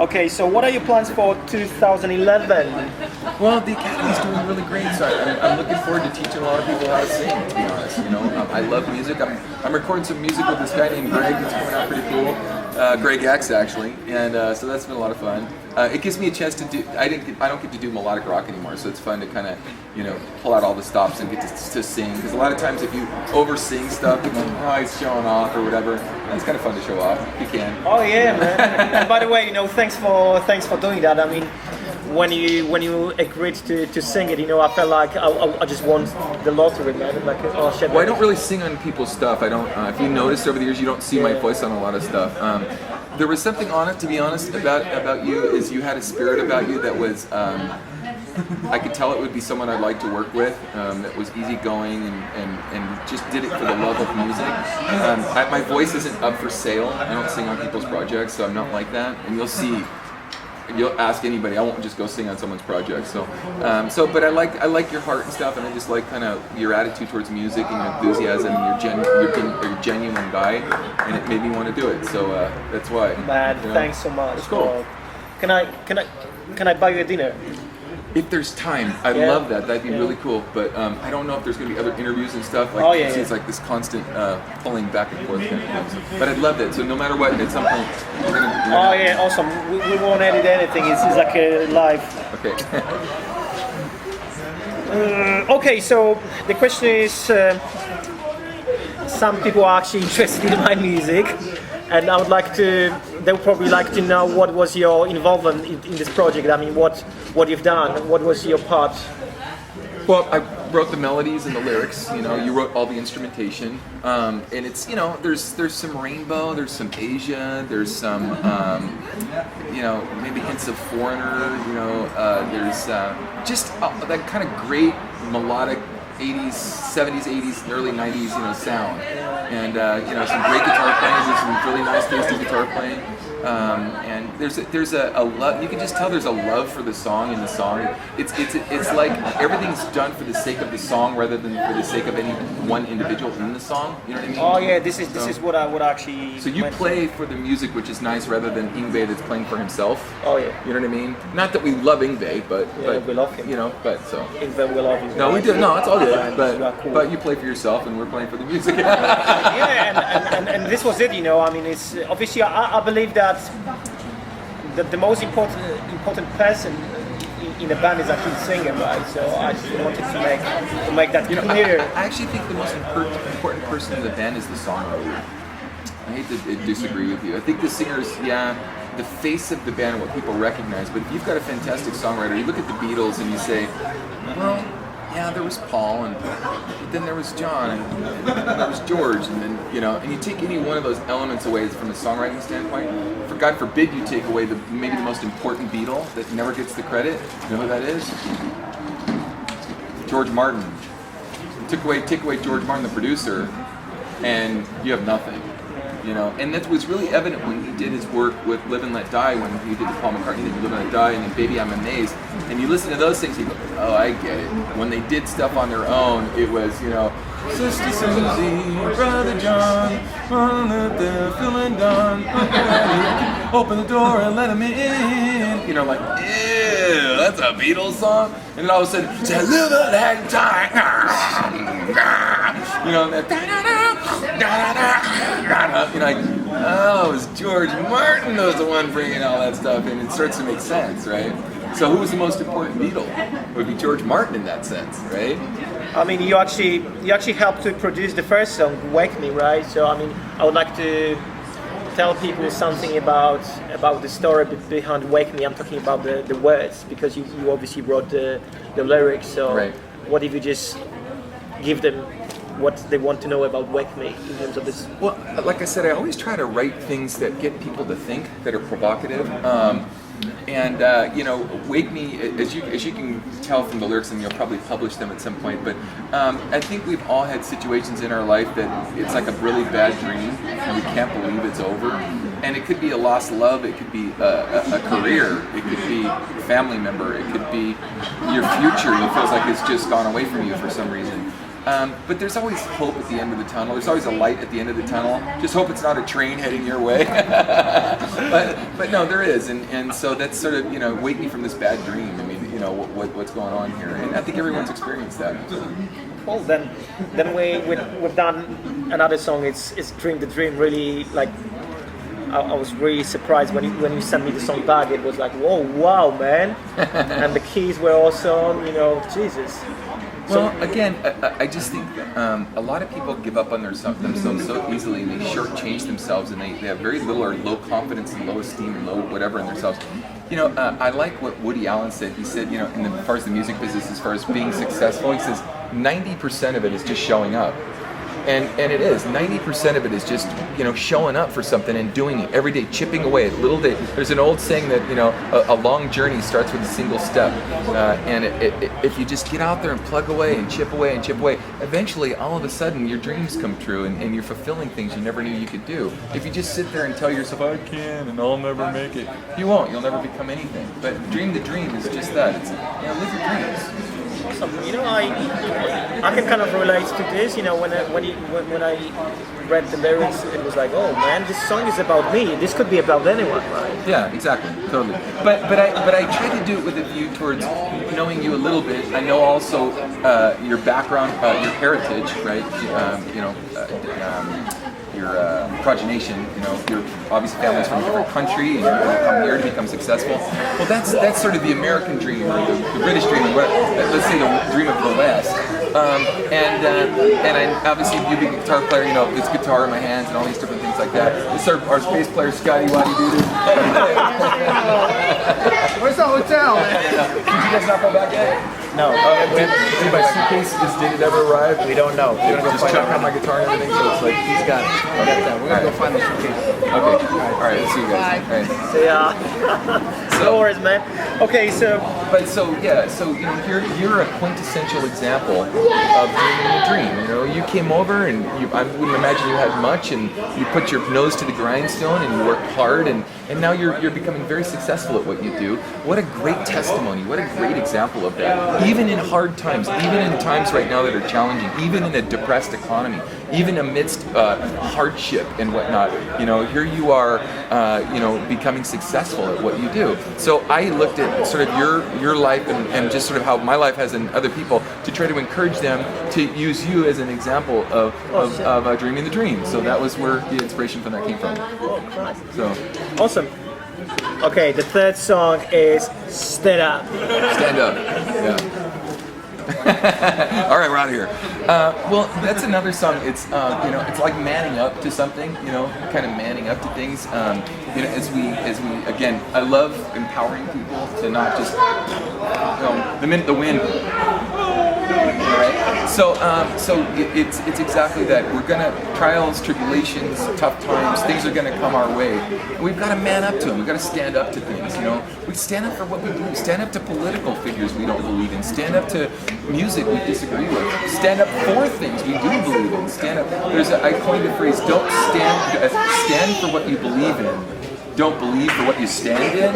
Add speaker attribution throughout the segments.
Speaker 1: Okay, so what are your plans for 2011?
Speaker 2: Well, the Academy's doing really great, so I'm looking forward to teaching a lot of people how to sing, to be honest. I love music. I'm recording some music with this guy named Greg that's coming out pretty cool. Greg X, actually, and so that's been a lot of fun. It gives me a chance to do. I don't get to do melodic rock anymore, so it's fun to kind of, pull out all the stops and get to sing. Because a lot of times, if you over sing stuff, it's like, oh, he's showing off or whatever. And it's kind of fun to show off if you can.
Speaker 1: Oh yeah, man. And by the way, thanks for doing that. I mean, when you agreed to sing it, I felt like I just won the lottery, man. Like, oh shit.
Speaker 2: Well, I don't really sing on people's stuff. I don't. If you noticed over the years, you don't see my voice on a lot of stuff. There was something on it, to be honest, about you. Is you had a spirit about you that was. I could tell it would be someone I'd like to work with. That was easygoing and just did it for the love of music. My voice isn't up for sale. I don't sing on people's projects, so I'm not like that. And you'll see. You'll ask anybody. I won't just go sing on someone's project. But I like your heart and stuff, and I just like kind of your attitude towards music and your enthusiasm. And you're a genuine guy, and it made me want to do it. So that's why.
Speaker 1: Man, thanks so much.
Speaker 2: It's cool.
Speaker 1: Can I buy you a dinner?
Speaker 2: If there's time, I'd love that. That'd be really cool. But I don't know if there's going to be other interviews and stuff. It's like this constant pulling back and forth kind of thing. But I'd love that. So no matter what, at some point, we're gonna
Speaker 1: awesome. We won't edit anything. It's like a live.
Speaker 2: Okay.
Speaker 1: Okay, so the question is, some people are actually interested in my music, and they would probably like to know what was your involvement in this project. I mean, what you've done, what was your part?
Speaker 2: Well, I wrote the melodies and the lyrics. You wrote all the instrumentation, and it's there's some rainbow, there's some Asia, there's some maybe hints of Foreigner. There's just that kind of great melodic 80s, 70s, 80s, and early 90s sound, and some great guitar playing. There's some really nice, tasty guitar playing. And there's a love. You can just tell there's a love for the song in the song. It's like everything's done for the sake of the song rather than for the sake of any one individual in the song. You know what I mean?
Speaker 1: Oh yeah, this is what I would actually.
Speaker 2: So you play for the music, which is nice, rather than Yngwie that's playing for himself.
Speaker 1: Oh yeah.
Speaker 2: You know what I mean? Not that we love Yngwie, but
Speaker 1: we love him.
Speaker 2: But so.
Speaker 1: Yngwie, we love him.
Speaker 2: No, we do. No, it's all good.
Speaker 1: Cool.
Speaker 2: But you play for yourself, and we're playing for the music.
Speaker 1: Yeah, and this was it. I mean, it's obviously I believe that the most important person in the band is actually the singer, right? So I just wanted to make that clear.
Speaker 2: I actually think the most important person in the band is the songwriter. I hate to disagree with you. I think the singer's, the face of the band and what people recognize. But if you've got a fantastic songwriter, you look at the Beatles and you say, well, yeah, there was Paul, but then there was John, and there was George, and then and you take any one of those elements away from a songwriting standpoint. For God forbid you take away maybe the most important Beatle that never gets the credit. You know who that is? George Martin. Take away George Martin, the producer, and you have nothing. And that was really evident when he did his work with Live and Let Die, when he did the Paul McCartney thing, Live and Let Die, and then Baby I'm Amazed. And you listen to those things, you go, oh, I get it. When they did stuff on their own, it was, Sister Susie, Brother John, they're feeling done. Open the door and let him in. Like, ew, that's a Beatles song. And then all of a sudden, say, Live and Let Die. Oh, it was George Martin that was the one bringing all that stuff in. It starts to make sense, right? So who was the most important Beatle? It would be George Martin in that sense, right?
Speaker 1: I mean, you actually helped to produce the first song, Wake Me, right? So I mean, I would like to tell people something about the story behind Wake Me. I'm talking about the words, because you obviously wrote the lyrics. So
Speaker 2: right.
Speaker 1: What if you just give them what they want to know about Wake Me in terms of this?
Speaker 2: Well, like I said, I always try to write things that get people to think, that are provocative. Wake Me, as you can tell from the lyrics, and you'll probably publish them at some point, but I think we've all had situations in our life that it's like a really bad dream, and we can't believe it's over. And it could be a lost love, it could be a career, it could be a family member, it could be your future that feels like it's just gone away from you for some reason. But there's always hope at the end of the tunnel. There's always a light at the end of the tunnel. Just hope it's not a train heading your way. but no, there is, and so that's sort of, you know, wake me from this bad dream. I mean, you know, what's going on here, and I think everyone's experienced that.
Speaker 1: Well, then we've done another song. It's Dream the Dream. Really, like, I was really surprised when you sent me the song back. It was like, whoa, wow, man! And the keys were awesome. You know, Jesus.
Speaker 2: Well, again, I just think a lot of people give up on themselves so easily, and they shortchange themselves, and they have very little or low confidence and low esteem and low whatever in themselves. You know, I like what Woody Allen said. He said, you know, as far as the music business, as far as being successful, he says 90% of it is just showing up. And it is. 90% of it is just, you know, showing up for something and doing it every day, chipping away at little day. There's an old saying that, you know, a long journey starts with a single step. And if you just get out there and plug away and chip away and chip away, eventually, all of a sudden, your dreams come true and you're fulfilling things you never knew you could do. If you just sit there and tell yourself, I can and I'll never make it, you won't. You'll never become anything. But dream the dream is just that. It's, you know, live your dreams.
Speaker 1: Awesome. You know, I can kind of relate to this. You know, when I read the lyrics, it was like, oh man, this song is about me. This could be about anyone, right?
Speaker 2: Yeah, exactly, totally. But I try to do it with a view towards knowing you a little bit. I know also your background, your heritage, right? Your progenation, you know, your obviously family's from a different country, and you're going to come here to become successful. Well, that's sort of the American dream, or the British dream, or let's say the dream of the West. And I obviously, you being a guitar player, you know, this guitar in my hands and all these different things like that. This is our bass player, Scotty Waddy Doo.
Speaker 3: Where's the hotel?
Speaker 2: Did you guys not go back yet?
Speaker 1: No.
Speaker 2: Did my suitcase, did it ever arrive?
Speaker 1: We don't know. We're gonna go
Speaker 2: Just
Speaker 1: find
Speaker 2: check
Speaker 1: out.
Speaker 2: out my guitar and everything, so it's like,
Speaker 3: He's got it. We're gonna go find the suitcase.
Speaker 2: okay. All right, let's see you guys. All right.
Speaker 1: So, yeah. No worries, man. Okay, so
Speaker 2: But so you know, you're a quintessential example of dreaming the dream. You know, you came over and I wouldn't imagine you had much, and you put your nose to the grindstone and you worked hard, and now you're becoming very successful at what you do. What a great testimony! What a great example of that. Even in hard times, even in times right now that are challenging, even in a depressed economy, even amidst hardship and whatnot, you know, here you are, you know, becoming successful at what you do. So I looked at sort of your life and just sort of how my life has in other people to try to encourage them to use you as an example of dreaming the dream. So that was where the inspiration from that came from.
Speaker 1: oh Christ.
Speaker 2: So
Speaker 1: Awesome. Okay, the third song is Stand Up.
Speaker 2: stand up. Yeah. All right, we're out of here. Well, that's another song. It's you know, it's like manning up to something. You know, kind of manning up to things. You know, as we again, I love empowering people to not just, you know, the minute the wind. Right? So it's exactly that. We're gonna trials, tribulations, tough times. Things are gonna come our way. And we've got to man up to them. We've got to stand up to things. You know, we stand up for what we do. Stand up to political figures we don't believe in. Stand up to music we disagree with. Stand up for things we do believe in. Stand up. I coined the phrase: don't stand for what you believe in. Don't believe for what you stand in.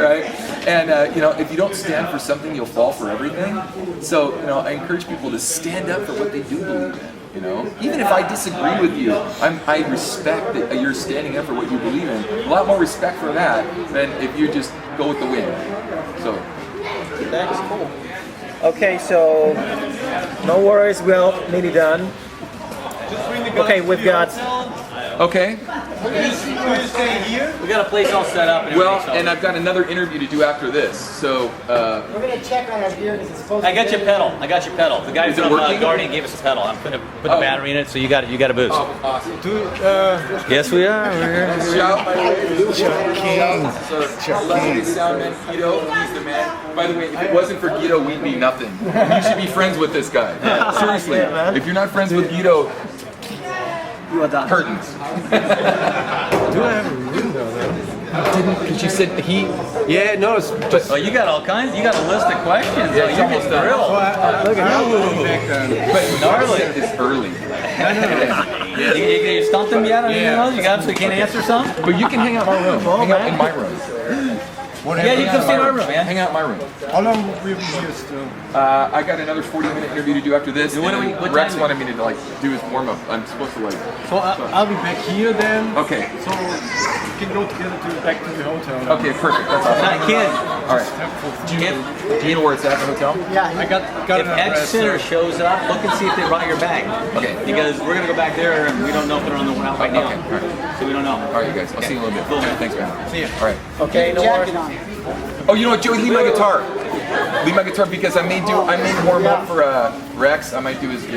Speaker 2: Right? And you know, if you don't stand for something, you'll fall for everything. So, you know, I encourage people to stand up for what they do believe in. You know, even if I disagree with you, I respect that you're standing up for what you believe in. A lot more respect for that than if you just go with the wind. So
Speaker 1: That's cool. Okay, so no worries, we're nearly done. Okay, we've got.
Speaker 2: okay.
Speaker 4: We got a place all set up. And
Speaker 2: Well,
Speaker 4: everything, so-
Speaker 2: and I've got another interview to do after this. So
Speaker 3: We're gonna check on our gear because it's supposed
Speaker 4: I got your pedal. I got your pedal. The guy
Speaker 2: Is it
Speaker 4: from
Speaker 2: working?
Speaker 4: Guardian gave us a pedal. I'm gonna put
Speaker 2: Oh.
Speaker 4: the battery in it, so you got a boost.
Speaker 2: awesome.
Speaker 4: Yes, we are. We're here.
Speaker 2: Shout, by the way, Chuck King. Sound man, Guido, he's the man. By the way, if it wasn't for Guido, we'd be nothing. You should be friends with this guy. Seriously,
Speaker 1: Yeah, man.
Speaker 2: if you're not friends with Guido,
Speaker 1: You are done.
Speaker 2: curtains.
Speaker 3: Do I have a window though?
Speaker 2: Didn't, because you said he.
Speaker 3: Yeah, no, it's
Speaker 2: But
Speaker 4: Oh, you got all kinds. You got a list of questions.
Speaker 2: Yeah,
Speaker 4: Oh,
Speaker 2: he's
Speaker 4: you're
Speaker 2: almost
Speaker 4: getting
Speaker 2: done.
Speaker 4: thrilled.
Speaker 3: look at that.
Speaker 2: but
Speaker 4: Gnarly.
Speaker 2: It's early.
Speaker 4: You stumped him yet on anything else? You got him so you can't answer some?
Speaker 2: But you can hang out in my room. Hang out in my room.
Speaker 4: Yeah, you can stay in our room, man.
Speaker 2: Hang out in my room.
Speaker 3: How long will we be here still?
Speaker 2: I got another 40-minute interview to do after this.
Speaker 4: What
Speaker 2: and
Speaker 4: do we-
Speaker 2: then
Speaker 4: what
Speaker 2: Rex
Speaker 4: time?
Speaker 2: wanted me to like do his warm up. I'm supposed to like.
Speaker 3: So I'll be back here then.
Speaker 2: Okay.
Speaker 3: So we can go together back to the hotel.
Speaker 2: Okay, perfect. That's awesome.
Speaker 4: Not kid.
Speaker 2: All right. Do you know where it's at, the hotel?
Speaker 3: I got
Speaker 4: If
Speaker 3: an
Speaker 4: X
Speaker 3: address.
Speaker 4: Center shows up, look and see if they brought your bag.
Speaker 2: Okay.
Speaker 4: Because we're gonna go back there and we don't know if they're on the way out right now.
Speaker 2: Okay, all right.
Speaker 4: So we don't know.
Speaker 2: All right, you guys. I'll see you in a little bit.
Speaker 4: Cool, man.
Speaker 2: Thanks, man.
Speaker 3: See ya.
Speaker 2: All right.
Speaker 1: Okay, no worries.
Speaker 2: Oh, you know what, Joey? Leave my guitar. Leave my guitar because I may warm up for Rex. I might do his gig.